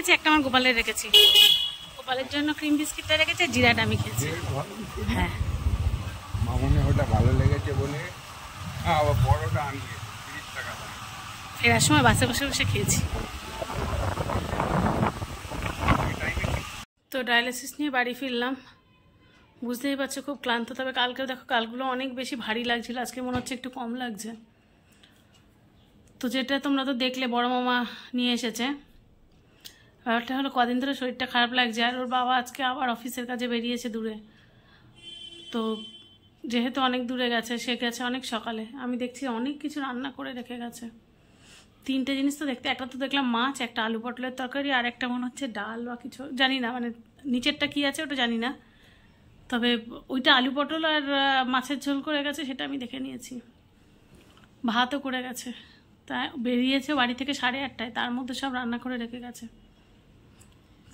রেখেছি, একটা আমার গোপালের রেখেছি। গোপালের জন্য ক্রিম বিস্কিটটা রেখেছি, জিরাটা আমি খেয়েছি। হ্যাঁ মামুনি ওটা ভালো লেগেছে বলে আবার বড়টা আনিয়ে 30 টাকা দাম। ফেরার সময় বাসে বসে বসে খেয়েছি। তো ডায়ালিসিস নিয়ে বাড়ি ফিরলাম, বুঝতেই পারছো খুব ক্লান্ত। তবে কালকে দেখো কালগুলো অনেক বেশি ভারী লাগছিল, আজকে মনে হচ্ছে একটু কম লাগছে। তো যেটা তোমরা তো দেখলে বড় মামা নিয়ে এসেছে। ব্যাপারটা হলো কদিন ধরে শরীরটা খারাপ লাগছে, আর ওর বাবা আজকে আবার অফিসের কাজে বেরিয়েছে দূরে। তো যেহেতু অনেক দূরে গেছে, সে গেছে অনেক সকালে, আমি দেখছি অনেক কিছু রান্না করে রেখে গেছে। 3টে জিনিস তো দেখতে, একটা তো দেখলাম মাছ, একটা আলু পটলের তরকারি, আর একটা মনে হচ্ছে ডাল বা কিছু, জানি না, মানে নিচেরটা কি আছে ওটা জানি না। তবে ওইটা আলু পটল আর মাছের ঝোল করে গেছে, সেটা আমি দেখে নিয়েছি। ভাতও করে গেছে, তা বেরিয়েছে বাড়ি থেকে 8:30টায়, তার মধ্যে সব রান্না করে রেখে গেছে।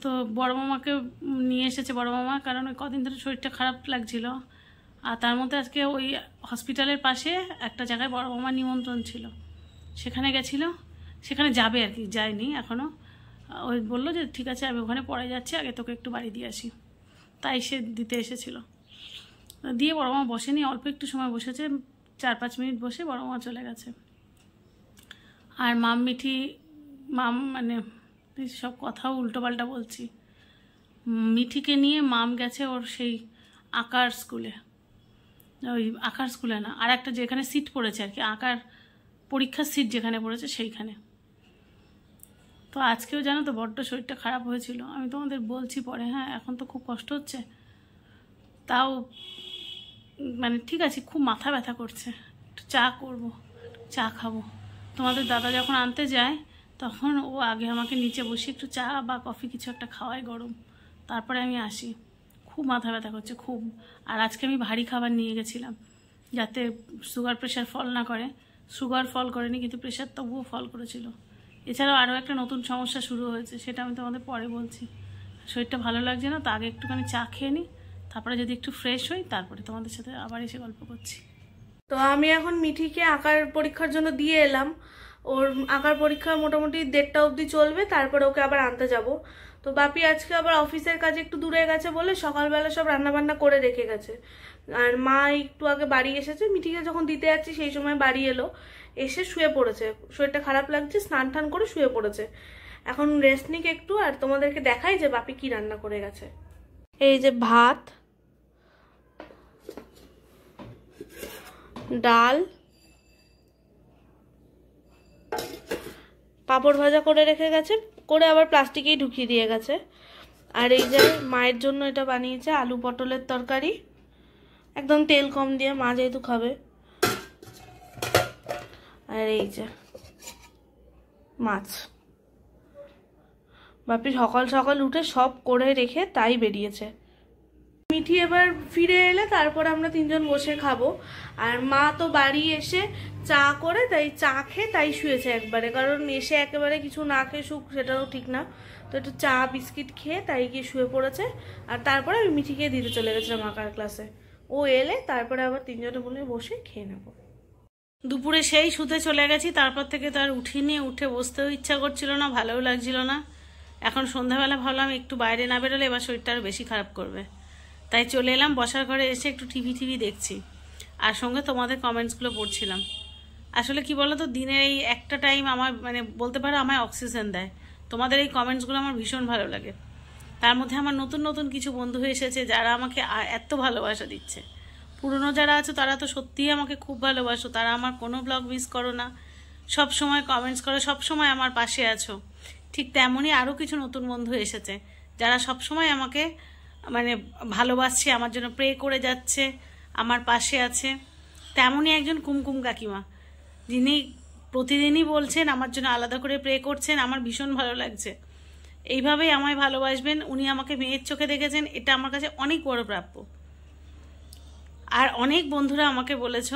তো বড় মামাকে নিয়ে এসেছে বড় মামা, কারণ ওই কদিন ধরে শরীরটা খারাপ লাগছিল। আর তার মধ্যে আজকে ওই হসপিটালের পাশে একটা জায়গায় বড় মামার নিমন্ত্রণ ছিল, সেখানে গেছিলো, সেখানে যাবে আর কি, যায়নি এখনও। ওই বললো যে ঠিক আছে আমি ওখানে পরে যাচ্ছি, আগে তোকে একটু বাড়ি দিয়ে আসি, তাই সে দিতে এসেছিল। দিয়ে বড় মামা বসেনি, অল্প একটু সময় বসেছে, 4-5 মিনিট বসে বড় মামা চলে গেছে। আর মিঠি মানে সব কথাও উল্টোপাল্টা বলছি। মিঠিকে নিয়ে মাম গেছে ওর সেই আঁকার স্কুলে, ওই আঁকার স্কুলে না, আর একটা যেখানে সিট পড়েছে আর কি, আঁকার পরীক্ষার সিট যেখানে পড়েছে সেইখানে। তো আজকেও জানো তো বড্ড শরীরটা খারাপ হয়েছিল, আমি তোমাদের বলছি পরে। হ্যাঁ এখন তো খুব কষ্ট হচ্ছে, তাও মানে ঠিক আছে, খুব মাথা ব্যথা করছে। একটু চা করব, চা খাবো। তোমাদের দাদা যখন আনতে যায় তখন ও আগে আমাকে নিচে বসে একটু চা বা কফি কিছু একটা খাওয়ায় গরম, তারপরে আমি আসি। খুব মাথা ব্যথা করছে খুব। আর আজকে আমি ভারী খাবার নিয়ে গেছিলাম যাতে সুগার প্রেশার ফল না করে। সুগার ফল করেনি, কিন্তু প্রেশার তবুও ফল করেছিল। এছাড়াও আরও একটা নতুন সমস্যা শুরু হয়েছে, সেটা আমি তোমাদের পরে বলছি। শরীরটা ভালো লাগছে না, তো আগে একটুখানি চা খেয়ে নিই, তারপরে যদি একটু ফ্রেশ হই তারপরে তোমাদের সাথে আবার এসে গল্প করছি। তো আমি এখন মিঠিকে আঁকার পরীক্ষার জন্য দিয়ে এলাম। ওর আঁকার পরীক্ষা মোটামুটি 1:30 অবধি চলবে, তারপরে ওকে আবার আনতে যাব। তো বাপি আজকে আবার অফিসের কাজে একটু দূরে গেছে বলে সকালবেলা সব রান্নাবান্না করে রেখে গেছে। আর মা একটু আগে বাড়ি এসেছে, মিঠিকে যখন দিতে যাচ্ছি সেই সময় বাড়ি এলো, এসে শুয়ে পড়েছে। শরীরটা খারাপ লাগছে, স্নান টান করে শুয়ে পড়েছে। এখন রেস্ট নিক একটু, আর তোমাদেরকে দেখাই যে বাপি কি রান্না করে গেছে। এই যে ভাত, ডাল, পাঁপড় ভাজা করে রেখে গেছে, করে আবার প্লাস্টিকেই ঢুকিয়ে দিয়ে গেছে। আর এই যে মায়ের জন্য এটা বানিয়েছে আলু পটলের তরকারি, একদম তেল কম দিয়ে, মা যেহেতু খাবে। আর এই যে মাছ। বাপি সকাল সকাল উঠে সব করে রেখে তাই বেরিয়েছে। মিঠি এবার ফিরে এলে তারপর আমরা 3জন বসে খাবো। আর মা তো বাড়ি এসে চা করে, তাই চা খেয়ে তাই শুয়েছে একবারে, কারণ এসে একেবারে কিছু না খেয়ে শুক সেটাও ঠিক না। তো একটু চা বিস্কিট খেয়ে তাই গিয়ে শুয়ে পড়েছে। আর তারপরে আমি মিঠিকে দিতে চলে গেছিলাম আঁকার ক্লাসে। ও এলে তারপরে আবার 3জনে বলে বসে খেয়ে নেবো। দুপুরে সেই শুতে চলে গেছি, তারপর থেকে তো আর উঠিনি, উঠে বসতেও ইচ্ছা করছিল না, ভালোও লাগছিল না। এখন সন্ধ্যাবেলা ভাবলাম একটু বাইরে না বেরোলে এবার শরীরটা আরও বেশি খারাপ করবে, তাই চলে এলাম বসার ঘরে। এসে একটু টিভি দেখছি, আর সঙ্গে তোমাদের কমেন্টসগুলো পড়ছিলাম। আসলে কি বলো তো, দিনের এই একটা টাইম আমার মানে বলতে পারো আমায় অক্সিজেন দেয়। তোমাদের এই কমেন্টসগুলো আমার ভীষণ ভালো লাগে। তার মধ্যে আমার নতুন নতুন কিছু বন্ধু এসেছে যারা আমাকে এত ভালোবাসা দিচ্ছে। পুরনো যারা আছে তারা তো সত্যিই আমাকে খুব ভালোবাসো, তারা আমার কোনো ব্লগ মিস করো না, সব সময় কমেন্টস করো, সব সময় আমার পাশে আছো। ঠিক তেমনই আরও কিছু নতুন বন্ধু এসেছে যারা সব সময় আমাকে মানে ভালোবাসছে, আমার জন্য প্রে করে যাচ্ছে, আমার পাশে আছে। তেমনই একজন কুমকুম কাকিমা, যিনি প্রতিদিনই বলছেন আমার জন্য আলাদা করে প্রে করছেন, আমার ভীষণ ভালো লাগছে। এইভাবেই আমায় ভালোবাসবেন। উনি আমাকে মেয়ের চোখে দেখেছেন, এটা আমার কাছে অনেক বড় প্রাপ্য। আর অনেক বন্ধুরা আমাকে বলেছ,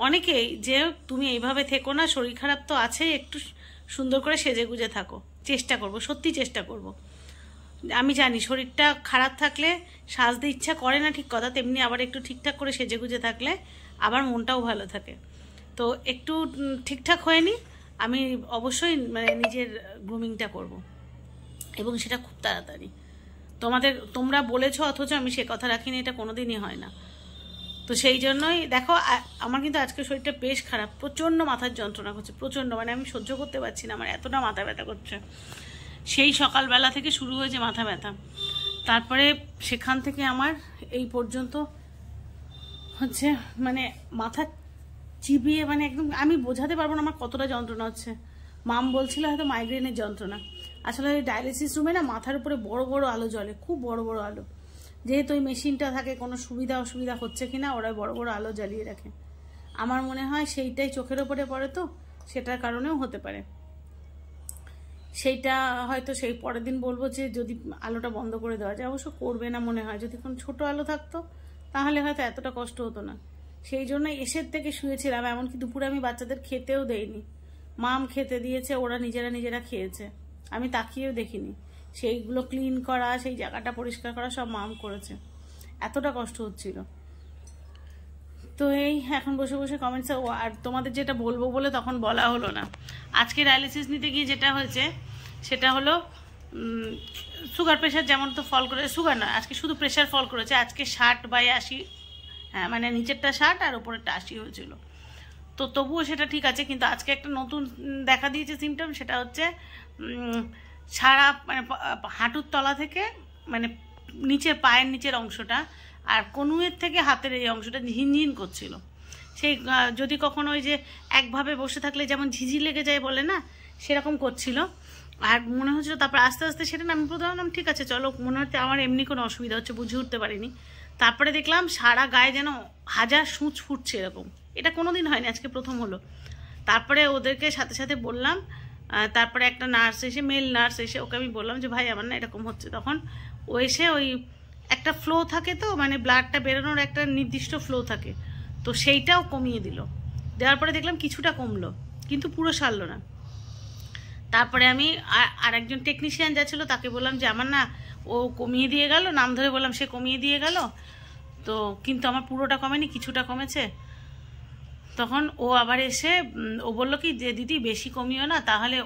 অনেকেই, যে তুমি এইভাবে থেকো না, শরীর খারাপ তো আছেই, একটু সুন্দর করে সেজে গুজে থাকো। চেষ্টা করব, সত্যি চেষ্টা করব। আমি জানি শরীরটা খারাপ থাকলে সাজতে ইচ্ছা করে না, ঠিক কথা, তেমনি আবার একটু ঠিকঠাক করে সেজে গুজে থাকলে আবার মনটাও ভালো থাকে। তো একটু ঠিকঠাক হয়নি, আমি অবশ্যই মানে নিজের গ্রুমিংটা করব। এবং সেটা খুব তাড়াতাড়ি। তোমরা বলেছো অথচ আমি সে কথা রাখিনি, এটা কোনোদিনই হয় না। তো সেই জন্যই দেখো আমার কিন্তু আজকে শরীরটা বেশ খারাপ, প্রচণ্ড মাথার যন্ত্রণা করছে, প্রচণ্ড, মানে আমি সহ্য করতে পারছি না, আমার এতটা মাথা ব্যথা করছে। সেই সকালবেলা থেকে শুরু হয়েছে মাথা ব্যথা, তারপরে সেখান থেকে আমার এই পর্যন্ত হচ্ছে মানে মাথা চিবিয়ে, মানে একদম আমি বোঝাতে পারবো না আমার কতটা যন্ত্রণা হচ্ছে। মাম বলছিল হয়তো মাইগ্রেনের যন্ত্রণা। আসলে ডায়ালিসিস রুমে না মাথার উপরে বড় বড় আলো জ্বলে, খুব বড় বড় আলো। যেহেতু ওই মেশিনটা থাকে, কোনো সুবিধা অসুবিধা হচ্ছে কিনা ওরা বড় বড় আলো জ্বালিয়ে রাখে। আমার মনে হয় সেইটাই চোখের ওপরে পড়ে, তো সেটার কারণেও হতে পারে। সেইটা হয়তো সেই পরের দিন বলবো যে যদি আলোটা বন্ধ করে দেওয়া যায়, অবশ্য করবে না মনে হয়। যদি কোনো ছোট আলো থাকতো তাহলে হয়তো এতটা কষ্ট হতো না। সেই জন্য এসের থেকে শুয়েছিলাম, এমনকি দুপুরে আমি বাচ্চাদের খেতেও দেইনি। মাম খেতে দিয়েছে, ওরা নিজেরা খেয়েছে, আমি তাকিয়েও দেখিনি। সেইগুলো ক্লিন করা, সেই জায়গাটা পরিষ্কার করা সব মাম করেছে, এতটা কষ্ট হচ্ছিল। তো এই এখন বসে বসে কমেন্টসে, আর তোমাদের যেটা বলবো বলে তখন বলা হলো না। আজকে ডায়ালিসিস নিতে গিয়ে যেটা হয়েছে সেটা হলো সুগার প্রেশার যেমন তো ফল করে, সুগার না, আজকে শুধু প্রেশার ফল করেছে। আজকে 60/80, হ্যাঁ মানে নিচেরটা 60 আর ওপরেরটা 80 হয়েছিল। তো তবুও সেটা ঠিক আছে, কিন্তু আজকে একটা নতুন দেখা দিয়েছে সিমটম, সেটা হচ্ছে সারা মানে হাঁটুর তলা থেকে মানে নিচের পায়ের নিচের অংশটা আর কনুয়ের থেকে হাতের এই অংশটা ঝিনঝিন করছিল। সেই যদি কখনো ওই যে একভাবে বসে থাকলে যেমন ঝিঝি লেগে যায় বলে না, সেরকম করছিল। আর মনে হচ্ছিল, তারপর আস্তে আস্তে সেটা আমি প্রথম ঠিক আছে চলো, মনে হচ্ছে আমার এমনি কোনো অসুবিধা হচ্ছে, বুঝে উঠতে পারিনি। তারপরে দেখলাম সারা গায়ে যেন হাজার সূঁচ ফুটছে এরকম, এটা কোনোদিন হয়নি, আজকে প্রথম হলো। তারপরে ওদেরকে সাথে সাথে বললাম, তারপরে একটা নার্স এসে, মেল নার্স এসে, ওকে আমি বললাম যে ভাই আমার না এরকম হচ্ছে। তখন ও এসে ওই একটা ফ্লো থাকে, তো মানে ব্লাডটা বেরোনোর একটা নির্দিষ্ট ফ্লো থাকে, তো সেইটাও কমিয়ে দিল। দেওয়ার পরে দেখলাম কিছুটা কমলো, কিন্তু পুরো সারলো না। তারপরে আমি আর একজন টেকনিশিয়ান যা ছিল তাকে বললাম যে আমার না ও কমিয়ে দিয়ে গেল, নাম ধরে বললাম, সে কমিয়ে দিয়ে গেল, তো কিন্তু আমার পুরোটা কমেনি, কিছুটা কমেছে। তখন ও আবার এসে ও বললো কি যে দিদি বেশি কমিও না, তাহলে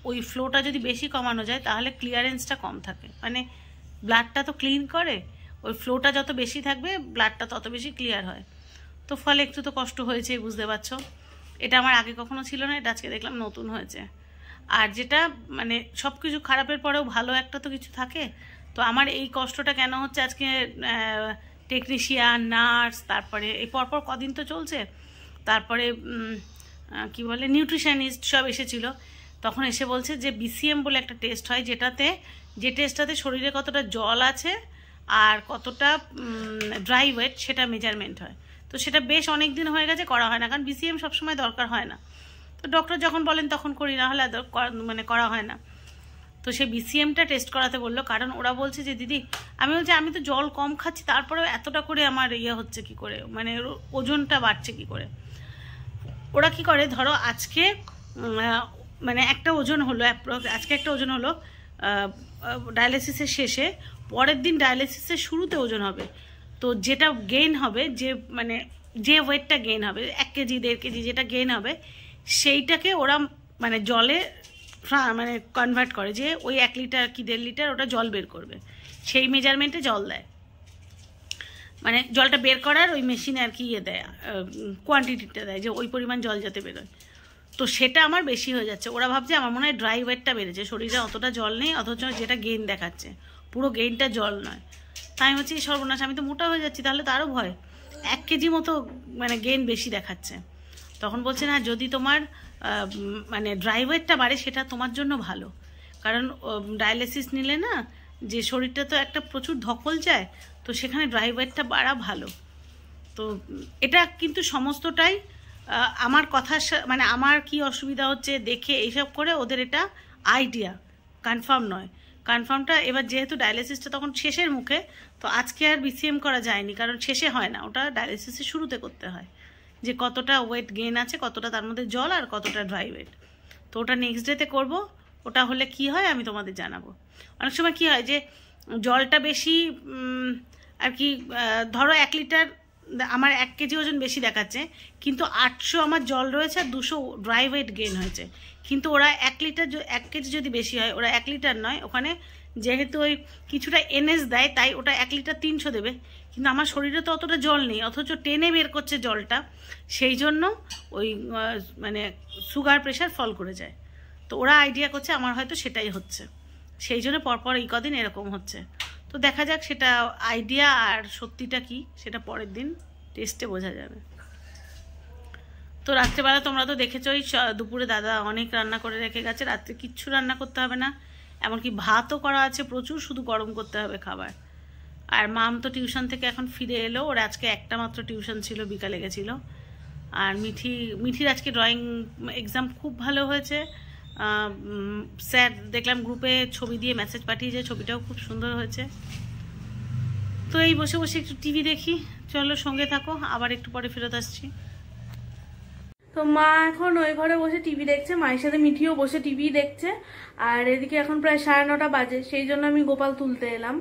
ওই ফ্লোটা যদি বেশি কমানো যায় তাহলে ক্লিয়ারেন্সটা কম থাকে, মানে ব্লাডটা তো ক্লিন করে, ওই ফ্লোটা যত বেশি থাকবে ব্লাডটা তত বেশি ক্লিয়ার হয়। তো ফলে একটু তো কষ্ট হয়েছে, বুঝতে পারছো। এটা আমার আগে কখনো ছিল না, এটা আজকে দেখলাম নতুন হয়েছে। আর যেটা মানে সব কিছু খারাপের পরেও ভালো একটা তো কিছু থাকে। তো আমার এই কষ্টটা কেন হচ্ছে, আজকে টেকনিশিয়ান, নার্স, তারপরে এই পরপর কদিন তো চলছে, তারপরে কি বলে নিউট্রিশনিস্ট সব এসেছিল। তখন এসে বলছে যে BCM বলে একটা টেস্ট হয়, যে টেস্টটাতে শরীরে কতটা জল আছে আর কতটা ড্রাই ওয়েট সেটা মেজারমেন্ট হয়। তো সেটা বেশ অনেক দিন হয়ে গেছে, করা হয় না, কারণ BCM সবসময় দরকার হয় না। তো ডক্টর যখন বলেন তখন করি, না হলে মানে করা হয় না। তো সেই BCMটা টেস্ট করাতে বললো, কারণ ওরা বলছে যে দিদি, আমি বলছি আমি তো জল কম খাচ্ছি, তারপরেও এতটা করে আমার ইয়ে হচ্ছে কি করে, মানে ওজনটা বাড়ছে কি করে। ওরা কি করে, ধরো আজকে মানে একটা ওজন হলো, আজকে একটা ওজন হলো ডায়ালিসিসের শেষে, পরের দিন ডায়ালিসিসের শুরুতে ওজন হবে। তো যেটা গেইন হবে, মানে যে ওয়েটটা গেইন হবে, 1 কেজি 1.5 কেজি যেটা গেইন হবে, সেইটাকে ওরা মানে জলে মানে কনভার্ট করে, যে ওই 1 লিটার কি 1.5 লিটার ওটা জল বের করবে, সেই মেজারমেন্টে জল দেয়, মানে জলটা বের করার ওই মেশিনে আর কি ইয়ে দেয়, কোয়ান্টিটিটা দেয়, যে ওই পরিমাণ জল যাতে বেরোয়। তো সেটা আমার বেশি হয়ে যাচ্ছে। ওরা ভাবছে আমার মনে হয় ড্রাই ওয়েটটা বেড়েছে, শরীরে অতটা জল নেই, অথচ যেটা গেইন দেখাচ্ছে পুরো গেইনটা জল নয়। তাই আমি হচ্ছে সর্বনাশ, আমি তো মোটা হয়ে যাচ্ছি, তাহলে তো আরও ভয়, 1 কেজি মতো মানে গেইন বেশি দেখাচ্ছে। তখন বলছে না, যদি তোমার মানে ড্রাই ওয়েটটা বাড়ে সেটা তোমার জন্য ভালো, কারণ ডায়ালিসিস নিলে না যে শরীরটা তো একটা প্রচুর ধকল যায়, তো সেখানে ড্রাই ওয়েটটা বাড়া ভালো। তো এটা কিন্তু সমস্তটাই আমার কথার মানে আমার কি অসুবিধা হচ্ছে দেখে এইসব করে ওদের এটা আইডিয়া, কনফার্ম নয়। কনফার্মটা এবার যেহেতু ডায়ালিসিসটা তখন শেষের মুখে, তো আজকে আর BCM করা যায়নি, কারণ শেষে হয় না, ওটা ডায়ালিসিসের শুরুতে করতে হয়, যে কতটা ওয়েট গেইন আছে, কতটা তার মধ্যে জল আর কতটা ড্রাই ওয়েট। তো ওটা নেক্সট ডেতে করবো, ওটা হলে কি হয় আমি তোমাদের জানাবো। অনেক সময় কি হয় যে জলটা বেশি আর কি, ধরো 1 লিটার আমার 1 কেজি ওজন বেশি দেখাচ্ছে, কিন্তু 800 আমার জল রয়েছে আর 200 ড্রাই ওয়েট গেইন হয়েছে। কিন্তু ওরা 1 কেজি যদি বেশি হয়, ওরা 1 লিটার নয়, ওখানে যেহেতু ওই কিছুটা এনএস দেয় তাই ওটা 1 লিটার 300 দেবে। কিন্তু আমার শরীরে তো অতটা জল নেই, অথচ টেনে বের করছে জলটা, সেই জন্য ওই মানে সুগার প্রেশার ফল করে যায়। তো ওরা আইডিয়া করছে আমার হয়তো সেটাই হচ্ছে, সেই জন্য পরপর এই কদিন এরকম হচ্ছে। তো দেখা যাক সেটা আইডিয়া আর সত্যিটা কি সেটা পরের দিন টেস্টে বোঝা যাবে। তো রাত্রেবেলা তোমরা তো দেখেছোই, দুপুরে দাদা অনেক রান্না করে রেখে গেছে, রাত্রে কিচ্ছু রান্না করতে হবে না, এমনকি ভাতও করা আছে প্রচুর, শুধু গরম করতে হবে খাবার। আর মাম তো টিউশন থেকে এখন ফিরে এলো, ওর আজকে একটা মাত্র টিউশন ছিল, বিকালে গেছিলো। আর মিঠির আজকে ড্রয়িং এক্সাম খুব ভালো হয়েছে। স্যার দেখলাম গ্রুপে ছবি দিয়ে মেসেজ পাঠিয়েছে, ছবিটাও খুব সুন্দর হয়েছে। তো এই বসে বসে একটু টিভি দেখি, চলো সঙ্গে থাকো, আবার একটু পরে ফেরত আসছি। তো মা এখন ওই ঘরে বসে টিভি দেখছে, মায়ের সাথে মিঠিও বসে টিভি দেখছে। আর এদিকে এখন প্রায় 9:30 বাজে, সেই জন্য আমি গোপাল তুলতে এলাম।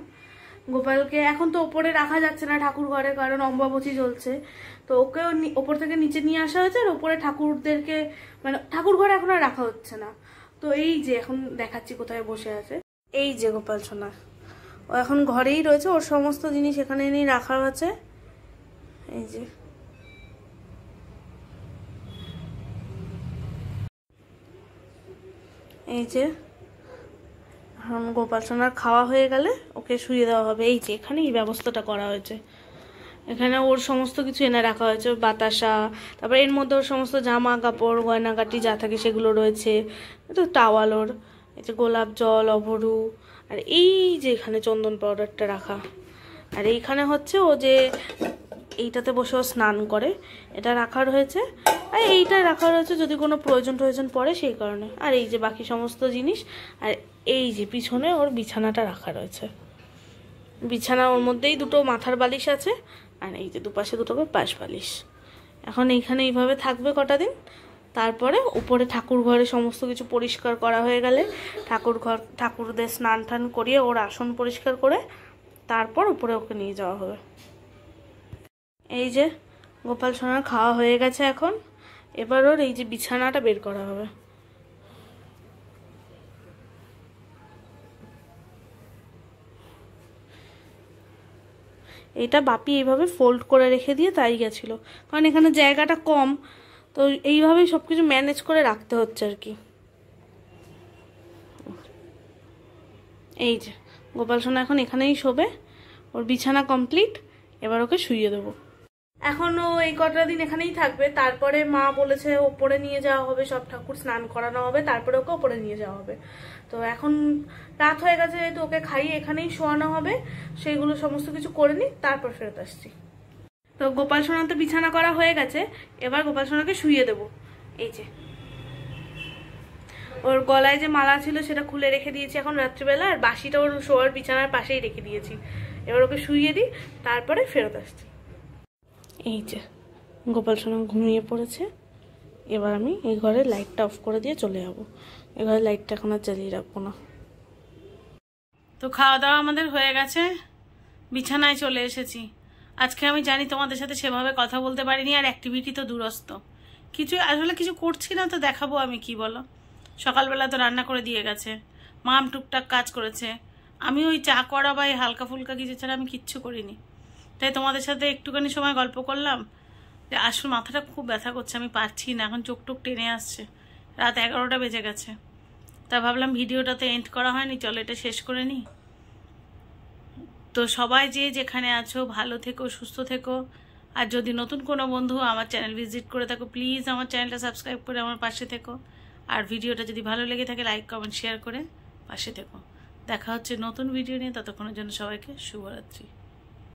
গোপালকে এখন তো ওপরে রাখা যাচ্ছে না ঠাকুর ঘরে, কারণ অম্বাবচী চলছে। তো ওকেও ওপর থেকে নিচে নিয়ে আসা হয়েছে, আর ওপরে ঠাকুরদেরকে মানে ঠাকুর ঘরে এখন আর রাখা হচ্ছে না। তো এই যে এখন দেখাচ্ছি কোথায় বসে আছে, এই যে গোপাল সোনা, ও এখন ঘরেই রয়েছে, ওর সমস্ত জিনিস এখানে এনেই রাখা আছে। এই যে এখন গোপাল সোনার খাওয়া হয়ে গেলে ওকে শুয়ে দেওয়া হবে। এই যে এখানে এই ব্যবস্থাটা করা হয়েছে, এখানে ওর সমস্ত কিছু এনে রাখা হয়েছে, বাতাসা, তারপরে এর মধ্যে ওর সমস্ত জামা কাপড় গয়নাগাটি যা থাকে সেগুলো রয়েছে, তো টাওয়াল ওর, এই যে গোলাপ জল, অভরু, আর এই যে এখানে চন্দন পাউডারটা রাখা। আর এইখানে হচ্ছে ও যে এইটাতে বসে ও স্নান করে, এটা রাখা রয়েছে। আর এইটা রাখা রয়েছে যদি কোনো প্রয়োজন পড়ে সেই কারণে। আর এই যে বাকি সমস্ত জিনিস, আর এই যে পিছনে ওর বিছানাটা রাখা রয়েছে। বিছানা ওর মধ্যেই 2টো মাথার বালিশ আছে, আর এই যে দুপাশে 2টো পাশ বালিশ। এখন এইখানে এইভাবে থাকবে কটা দিন, তারপরে উপরে ঠাকুর ঘরে সমস্ত কিছু পরিষ্কার করা হয়ে গেলে ঠাকুরদের স্নান টান করিয়ে ওর আসন পরিষ্কার করে তারপর উপরে ওকে নিয়ে যাওয়া হবে। এই যে গোপাল সোনার খাওয়া হয়ে গেছে, এখন এবার ওর এই যে বিছানাটা বের করা হবে। এটা বাপি এইভাবে ফোল্ড করে রেখে দিয়ে তাই গেছিল, কারণ এখানে জায়গাটা কম, তো এইভাবেই সব কিছু ম্যানেজ করে রাখতে হচ্ছে আর কি। এই যে গোপাল সোনা এখন এখানেই শোবে, ওর বিছানা কমপ্লিট, এবার ওকে শুইয়ে দেবো। এখনো এই কটা দিন এখানেই থাকবে, তারপরে মা বলেছে ওপরে নিয়ে যাওয়া হবে, সব ঠাকুর স্নান করানো হবে, তারপরে ওকে ওপরে নিয়ে যাওয়া হবে। তো এখন রাত হয়ে গেছে, যেহেতু ওকে খাইয়ে এখানেই শোয়ানো হবে, সেইগুলো সমস্ত কিছু করে নিই, তারপর ফেরত আসছি। তো গোপাল সোনা তো বিছানা করা হয়ে গেছে, এবার গোপাল সোনাকে শুইয়ে দেবো। এই যে ওর গলায় যে মালা ছিল সেটা খুলে রেখে দিয়েছি এখন রাত্রিবেলা, আর বাসিটা ওর শোয়ার বিছানার পাশেই রেখে দিয়েছি। এবার ওকে শুইয়ে দিই, তারপরে ফেরত আসছি। এই যে গোপাল সোনা ঘুমিয়ে পড়েছে, এবার আমি এই ঘরে লাইটটা অফ করে দিয়ে চলে যাবো। এই ঘরে লাইটটা এখন আর জ্বালিয়ে রাখবো না। তো খাওয়া দাওয়া আমাদের হয়ে গেছে, বিছানায় চলে এসেছি। আজকে আমি জানি তোমাদের সাথে সেভাবে কথা বলতে পারিনি, আর অ্যাক্টিভিটি তো দূরস্থ, আসলে কিছু করছি না, তো দেখাবো আমি কি বলো। সকালবেলা তো রান্না করে দিয়ে গেছে, মাম টুকটাক কাজ করেছে, আমি ওই চা করা বা হালকা ফুলকা কিছু ছাড়া আমি কিচ্ছু করিনি। তাই তোমাদের সাথে একটুখানি সময় গল্প করলাম, যে আসলে মাথাটা খুব ব্যথা করছে, আমি পারছি না, এখন চোখ টোক টেনে আসছে, রাত 11টা বেজে গেছে। তা ভাবলাম ভিডিওটাতে এন্ড করা হয়নি, চলো এটা শেষ করে নিই। তো সবাই যে যেখানে আছো ভালো থেকো, সুস্থ থেকো। আর যদি নতুন কোনো বন্ধু আমার চ্যানেল ভিজিট করে থাকো, প্লিজ আমার চ্যানেলটা সাবস্ক্রাইব করে আমার পাশে থেকো। আর ভিডিওটা যদি ভালো লেগে থাকে লাইক কমেন্ট শেয়ার করে পাশে থেকো। দেখা হচ্ছে নতুন ভিডিও নিয়ে, ততক্ষণের জন্য সবাইকে শুভরাত্রি।